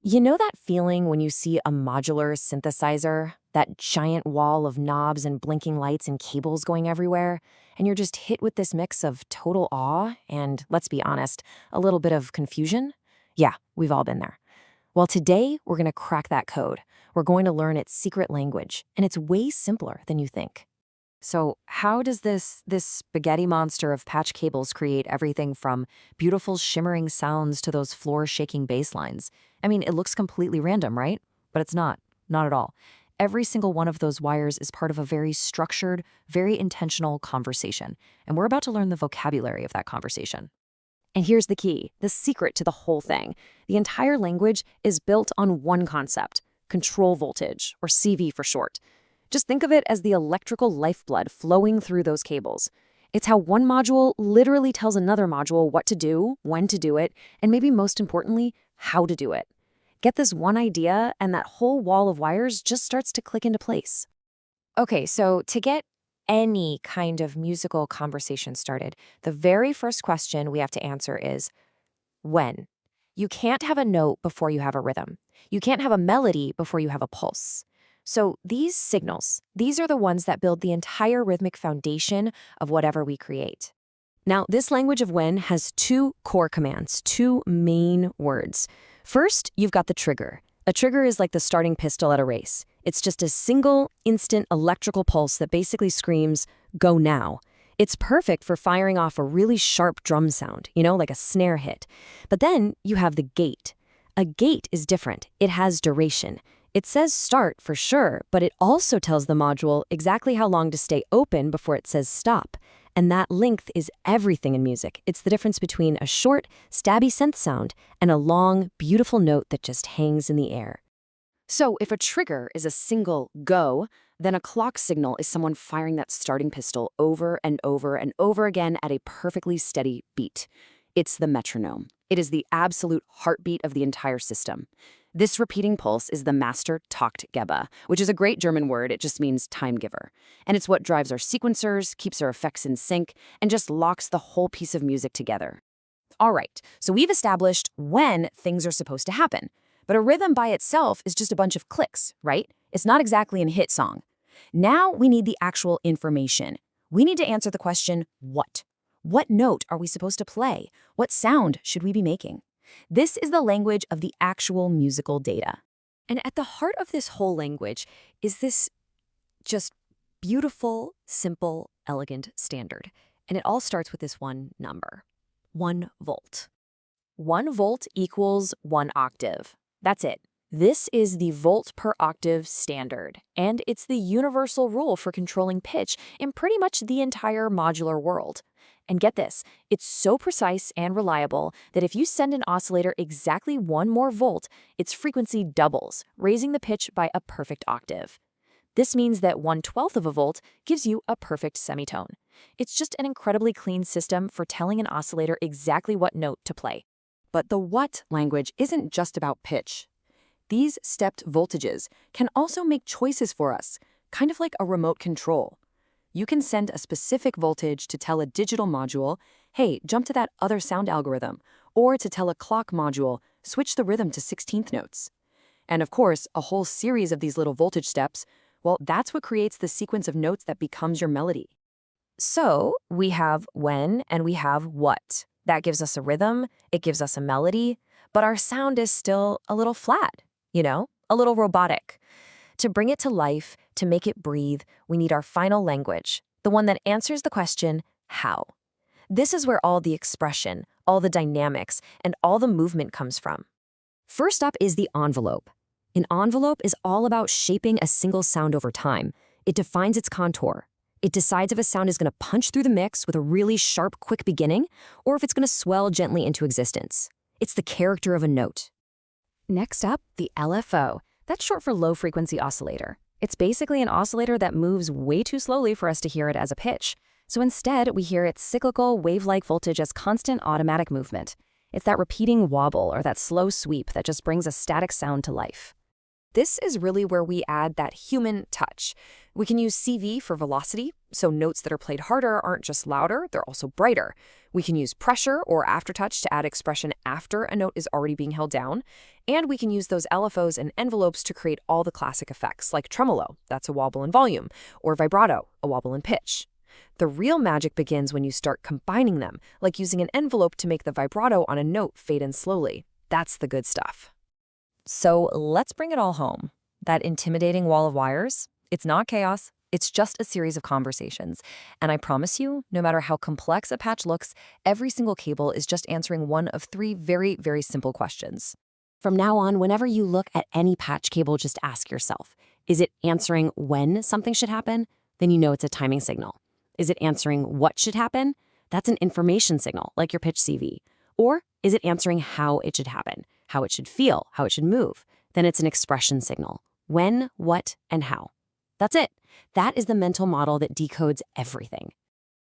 You know that feeling when you see a modular synthesizer, that giant wall of knobs and blinking lights and cables going everywhere, and you're just hit with this mix of total awe and, let's be honest, a little bit of confusion? Yeah, we've all been there. Well, today we're going to crack that code. We're going to learn its secret language, and it's way simpler than you think. So, how does this spaghetti monster of patch cables create everything from beautiful shimmering sounds to those floor-shaking bass lines? I mean, it looks completely random, right? But it's not. Not at all. Every single one of those wires is part of a very structured, very intentional conversation, and we're about to learn the vocabulary of that conversation. And here's the key, the secret to the whole thing. The entire language is built on one concept: control voltage, or CV for short. Just think of it as the electrical lifeblood flowing through those cables. It's how one module literally tells another module what to do, when to do it, and maybe most importantly, how to do it. Get this one idea, and that whole wall of wires just starts to click into place. Okay, so to get any kind of musical conversation started, the very first question we have to answer is when. You can't have a note before you have a rhythm. You can't have a melody before you have a pulse. So these signals, these are the ones that build the entire rhythmic foundation of whatever we create. Now, this language of when has two core commands, two main words. First, you've got the trigger. A trigger is like the starting pistol at a race. It's just a single, instant electrical pulse that basically screams, "Go now." It's perfect for firing off a really sharp drum sound, like a snare hit. But then you have the gate. A gate is different. It has duration. It says start for sure, but it also tells the module exactly how long to stay open before it says stop. And that length is everything in music. It's the difference between a short, stabby synth sound and a long, beautiful note that just hangs in the air. So if a trigger is a single go, then a clock signal is someone firing that starting pistol over and over and over again at a perfectly steady beat. It's the metronome. It is the absolute heartbeat of the entire system. This repeating pulse is the master Taktgeber, which is a great German word. It just means time giver. And it's what drives our sequencers, keeps our effects in sync, and just locks the whole piece of music together. All right, so we've established when things are supposed to happen. But a rhythm by itself is just a bunch of clicks, right? It's not exactly a hit song. Now we need the actual information. We need to answer the question, what? What note are we supposed to play? What sound should we be making? This is the language of the actual musical data. And at the heart of this whole language is this just beautiful, simple, elegant standard. And it all starts with this one number, 1 volt. 1 volt equals 1 octave. That's it. This is the volt per octave standard, and it's the universal rule for controlling pitch in pretty much the entire modular world. And get this, it's so precise and reliable that if you send an oscillator exactly 1 more volt, its frequency doubles, raising the pitch by a perfect octave. This means that 1/12 of a volt gives you a perfect semitone. It's just an incredibly clean system for telling an oscillator exactly what note to play. But the what language isn't just about pitch. These stepped voltages can also make choices for us, kind of like a remote control. You can send a specific voltage to tell a digital module, hey, jump to that other sound algorithm, or to tell a clock module, switch the rhythm to 16th notes. And of course, a whole series of these little voltage steps, well, that's what creates the sequence of notes that becomes your melody. So we have when and we have what. That gives us a rhythm, it gives us a melody, but our sound is still a little flat, a little robotic. To bring it to life, to make it breathe, we need our final language, the one that answers the question, how? This is where all the expression, all the dynamics, and all the movement comes from. First up is the envelope. An envelope is all about shaping a single sound over time. It defines its contour. It decides if a sound is going to punch through the mix with a really sharp, quick beginning, or if it's going to swell gently into existence. It's the character of a note. Next up, the LFO. That's short for low-frequency oscillator. It's basically an oscillator that moves way too slowly for us to hear it as a pitch. So instead, we hear its cyclical, wave-like voltage as constant automatic movement. It's that repeating wobble or that slow sweep that just brings a static sound to life. This is really where we add that human touch. We can use CV for velocity, so notes that are played harder aren't just louder, they're also brighter. We can use pressure or aftertouch to add expression after a note is already being held down. And we can use those LFOs and envelopes to create all the classic effects, like tremolo, that's a wobble in volume, or vibrato, a wobble in pitch. The real magic begins when you start combining them, like using an envelope to make the vibrato on a note fade in slowly. That's the good stuff. So let's bring it all home. That intimidating wall of wires, it's not chaos, it's just a series of conversations. And I promise you, no matter how complex a patch looks, every single cable is just answering one of three very, very simple questions. From now on, whenever you look at any patch cable, just ask yourself, is it answering when something should happen? Then you know it's a timing signal. Is it answering what should happen? That's an information signal, like your pitch CV. Or is it answering how it should happen, how it should feel, how it should move? Then it's an expression signal. When, what, and how. That's it. That is the mental model that decodes everything.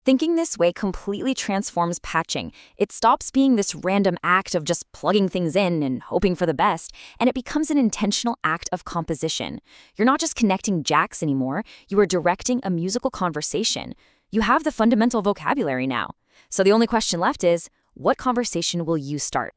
Thinking this way completely transforms patching. It stops being this random act of just plugging things in and hoping for the best, and it becomes an intentional act of composition. You're not just connecting jacks anymore, you are directing a musical conversation. You have the fundamental vocabulary now. So the only question left is, what conversation will you start?